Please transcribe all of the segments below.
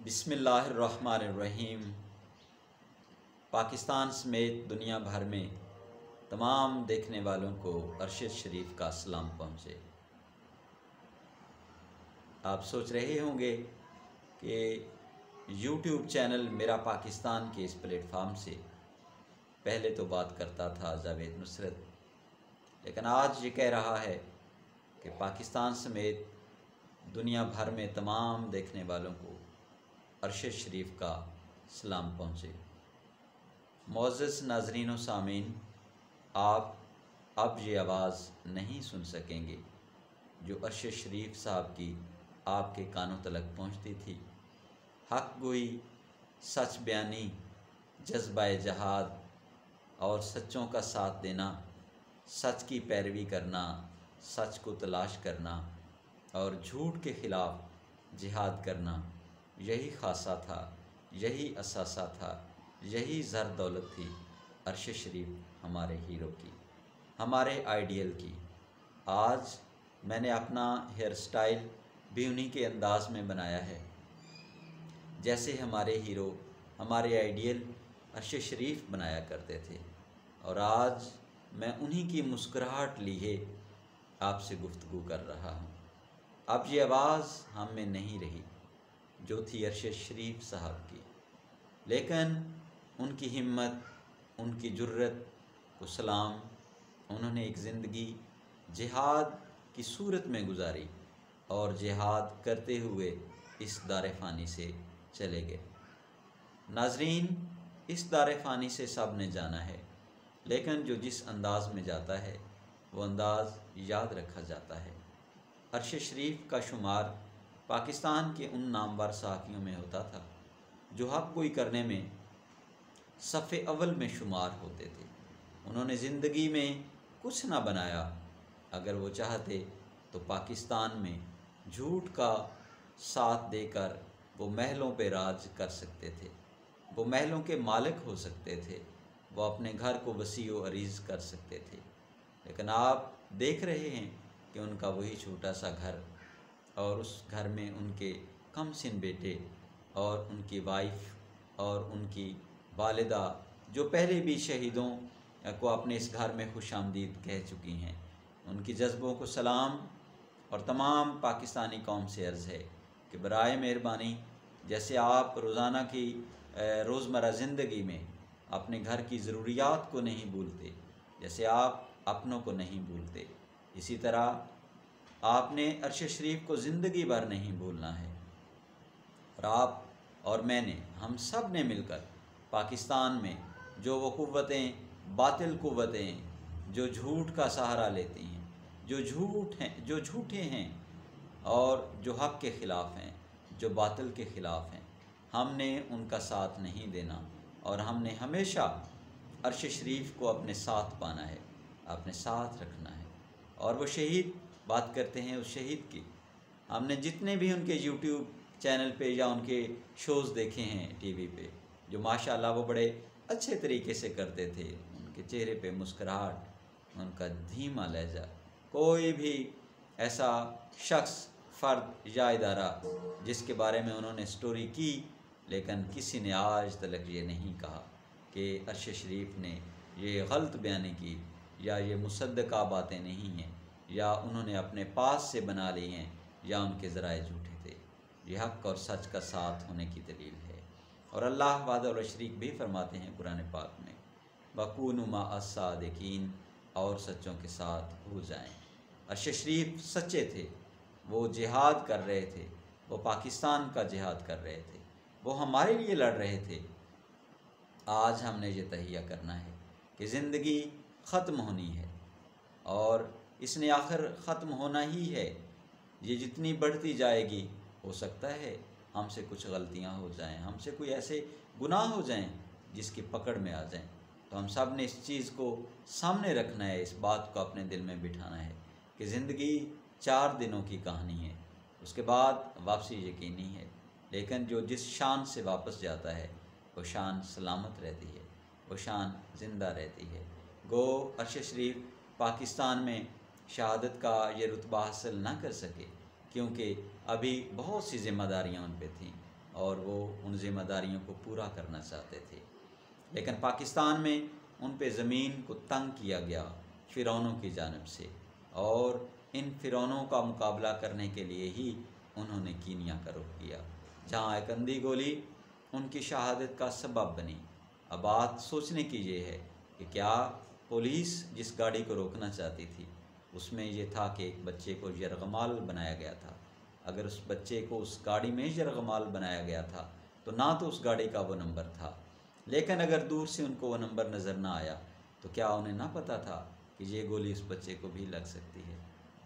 बिस्मिल्लाहिर्रहमानिर्रहीम। पाकिस्तान समेत दुनिया भर में तमाम देखने वालों को अरशद शरीफ का सलाम पहुँचे। आप सोच रहे होंगे कि यूट्यूब चैनल मेरा पाकिस्तान के इस प्लेटफार्म से पहले तो बात करता था जावेद नुसरत, लेकिन आज ये कह रहा है कि पाकिस्तान समेत दुनिया भर में तमाम देखने वालों को अरशद शरीफ का सलाम पहुँचे। मोअज़्ज़ज़ नाज़रीन व सामीन, आप अब ये आवाज़ नहीं सुन सकेंगे जो अरशद शरीफ साहब की आपके कानों तलक पहुँचती थी। हक़ गोई, सच बयानी, जज्बा जहाद और सच्चों का साथ देना, सच की पैरवी करना, सच को तलाश करना और झूठ के ख़िलाफ़ जिहाद करना, यही ख़ासा था, यही असासा था, यही ज़र दौलत थी अरशद शरीफ हमारे हीरो की, हमारे आइडियल की। आज मैंने अपना हेयर स्टाइल भी उन्हीं के अंदाज़ में बनाया है जैसे हमारे हीरो, हमारे आइडियल अरशद शरीफ बनाया करते थे, और आज मैं उन्हीं की मुस्कुराहट लिए आपसे गुफ्तगू कर रहा हूँ। अब ये आवाज़ हम में नहीं रही जो थी अरशद शरीफ साहब की, लेकिन उनकी हिम्मत, उनकी जुर्रत को सलाम। उन्होंने एक ज़िंदगी जिहाद की सूरत में गुजारी और जिहाद करते हुए इस दारे फ़ानी से चले गए। नाज़रीन, इस दारे फ़ानी से सब ने जाना है, लेकिन जो जिस अंदाज़ में जाता है वो अंदाज़ याद रखा जाता है। अरशद शरीफ का शुमार पाकिस्तान के उन नामवर सहाफ़ियों में होता था जो हक़ गोई करने में सफ़े अव्वल में शुमार होते थे। उन्होंने ज़िंदगी में कुछ ना बनाया, अगर वो चाहते तो पाकिस्तान में झूठ का साथ देकर वो महलों पे राज कर सकते थे, वो महलों के मालिक हो सकते थे, वो अपने घर को वसी व अरीज़ कर सकते थे। लेकिन आप देख रहे हैं कि उनका वही छोटा सा घर, और उस घर में उनके कम सिन बेटे और उनकी वाइफ और उनकी वालिदा, जो पहले भी शहीदों को अपने इस घर में खुशामदीद कह चुकी हैं, उनकी जज्बों को सलाम। और तमाम पाकिस्तानी कौम से अर्ज़ है कि बराए मेहरबानी, जैसे आप रोज़ाना की रोज़मर्रा ज़िंदगी में अपने घर की ज़रूरियात को नहीं भूलते, जैसे आप अपनों को नहीं भूलते, इसी तरह आपने अरशद शरीफ को ज़िंदगी भर नहीं भूलना है। और आप और मैंने, हम सब ने मिलकर पाकिस्तान में जो वो क़ुव्वतें, बातिल क़ुव्वतें जो झूठ का सहारा लेती हैं, जो झूठे हैं और जो हक़ के ख़िलाफ़ हैं, जो बातिल के ख़िलाफ़ हैं, हमने उनका साथ नहीं देना और हमने हमेशा अरशद शरीफ को अपने साथ पाना है, अपने साथ रखना है। और वो शहीद, बात करते हैं उस शहीद की, हमने जितने भी उनके यूट्यूब चैनल पे या उनके शोज़ देखे हैं टीवी पे, जो माशाअल्लाह वो बड़े अच्छे तरीके से करते थे, उनके चेहरे पे मुस्कुराहट, उनका धीमा लहजा, कोई भी ऐसा शख्स, फ़र्द या इदारा जिसके बारे में उन्होंने स्टोरी की, लेकिन किसी ने आज तक ये नहीं कहा कि अरशद शरीफ ने ये गलत बयानी की या ये मुसद्दक़ा बातें नहीं हैं या उन्होंने अपने पास से बना ली हैं या उनके ज़राए झूठे थे। ये हक़ और सच का साथ होने की दलील है। और अल्लाह वादा व शरीक भी फरमाते हैं कुरान पाक में, वकूनु मअ सादिकीन, और सच्चों के साथ हो जाएं। अरशद शरीफ सच्चे थे, वो जिहाद कर रहे थे, वो पाकिस्तान का जिहाद कर रहे थे, वो हमारे लिए लड़ रहे थे। आज हमने ये तहिया करना है कि ज़िंदगी ख़त्म होनी है और इसने आखिर ख़त्म होना ही है। ये जितनी बढ़ती जाएगी, हो सकता है हमसे कुछ गलतियां हो जाएं, हमसे कोई ऐसे गुनाह हो जाएं जिसकी पकड़ में आ जाएं, तो हम सब ने इस चीज़ को सामने रखना है, इस बात को अपने दिल में बिठाना है कि ज़िंदगी 4 दिनों की कहानी है, उसके बाद वापसी यकीनी है। लेकिन जो जिस शान से वापस जाता है वो शान सलामत रहती है, वो शान ज़िंदा रहती है। गो अरशद शरीफ पाकिस्तान में शहादत का ये रुतबा हासिल ना कर सके क्योंकि अभी बहुत सी ज़िम्मेदारियाँ उन पे थीं और वो उन ज़िम्मेदारियों को पूरा करना चाहते थे। लेकिन पाकिस्तान में उन पे ज़मीन को तंग किया गया फ़िरौनों की जानिब से, और इन फ़िरौनों का मुकाबला करने के लिए ही उन्होंने कीनिया का रुख किया, जहाँ एक अंधी गोली उनकी शहादत का सबब बनी। अब बात सोचने की ये है कि क्या पुलिस जिस गाड़ी को रोकना चाहती थी उसमें ये था कि एक बच्चे को यरगमाल बनाया गया था। अगर उस बच्चे को उस गाड़ी में यरगमाल बनाया गया था तो ना तो उस गाड़ी का वो नंबर था, लेकिन अगर दूर से उनको वो नंबर नज़र ना आया तो क्या उन्हें ना पता था कि ये गोली उस बच्चे को भी लग सकती है।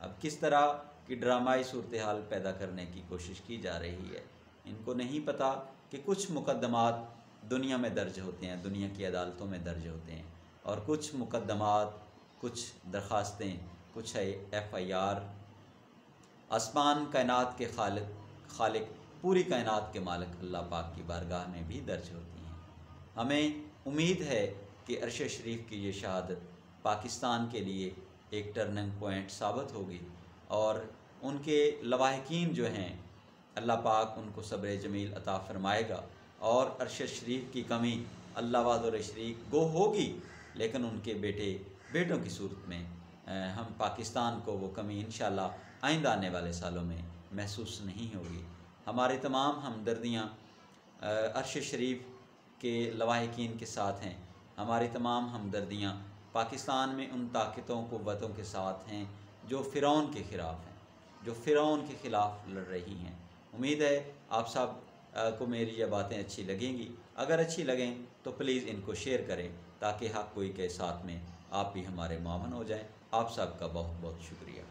अब किस तरह की ड्रामाई सूरत हाल पैदा करने की कोशिश की जा रही है। इनको नहीं पता कि कुछ मुकदमात दुनिया में दर्ज होते हैं, दुनिया की अदालतों में दर्ज होते हैं, और कुछ मुकदमात, कुछ दरख्वास्तें, कुछ FIR आसमान कायनात के खालिक पूरी कायनात के मालिक अल्लाह पाक की बारगाह में भी दर्ज होती हैं। हमें उम्मीद है कि अरशद शरीफ की ये शहादत पाकिस्तान के लिए एक टर्निंग पॉइंट साबित होगी, और उनके लवाहिकीन जो हैं अल्लाह पाक उनको सब्र जमील अता फरमाएगा, और अरशद शरीफ की कमी अल्लाह वाद शरीक गो होगी, लेकिन उनके बेटों की सूरत में हम पाकिस्तान को वो कमी इंशाअल्लाह आइंदा आने वाले सालों में महसूस नहीं होगी। हमारी तमाम हमदर्दियाँ अरशद शरीफ के लवाहिकीन के साथ हैं। हमारी तमाम हमदर्दियाँ पाकिस्तान में उन ताकतों क़ुव्वतों के साथ हैं जो फ़िरौन के ख़िलाफ़ हैं, जो फ़िरौन के ख़िलाफ़ लड़ रही हैं। उम्मीद है आप सब को मेरी ये बातें अच्छी लगेंगी। अगर अच्छी लगें तो प्लीज़ इनको शेयर करें ताकि हक़ गोई के साथ में आप भी हमारे मामन हो जाएं। आप सब का बहुत बहुत शुक्रिया।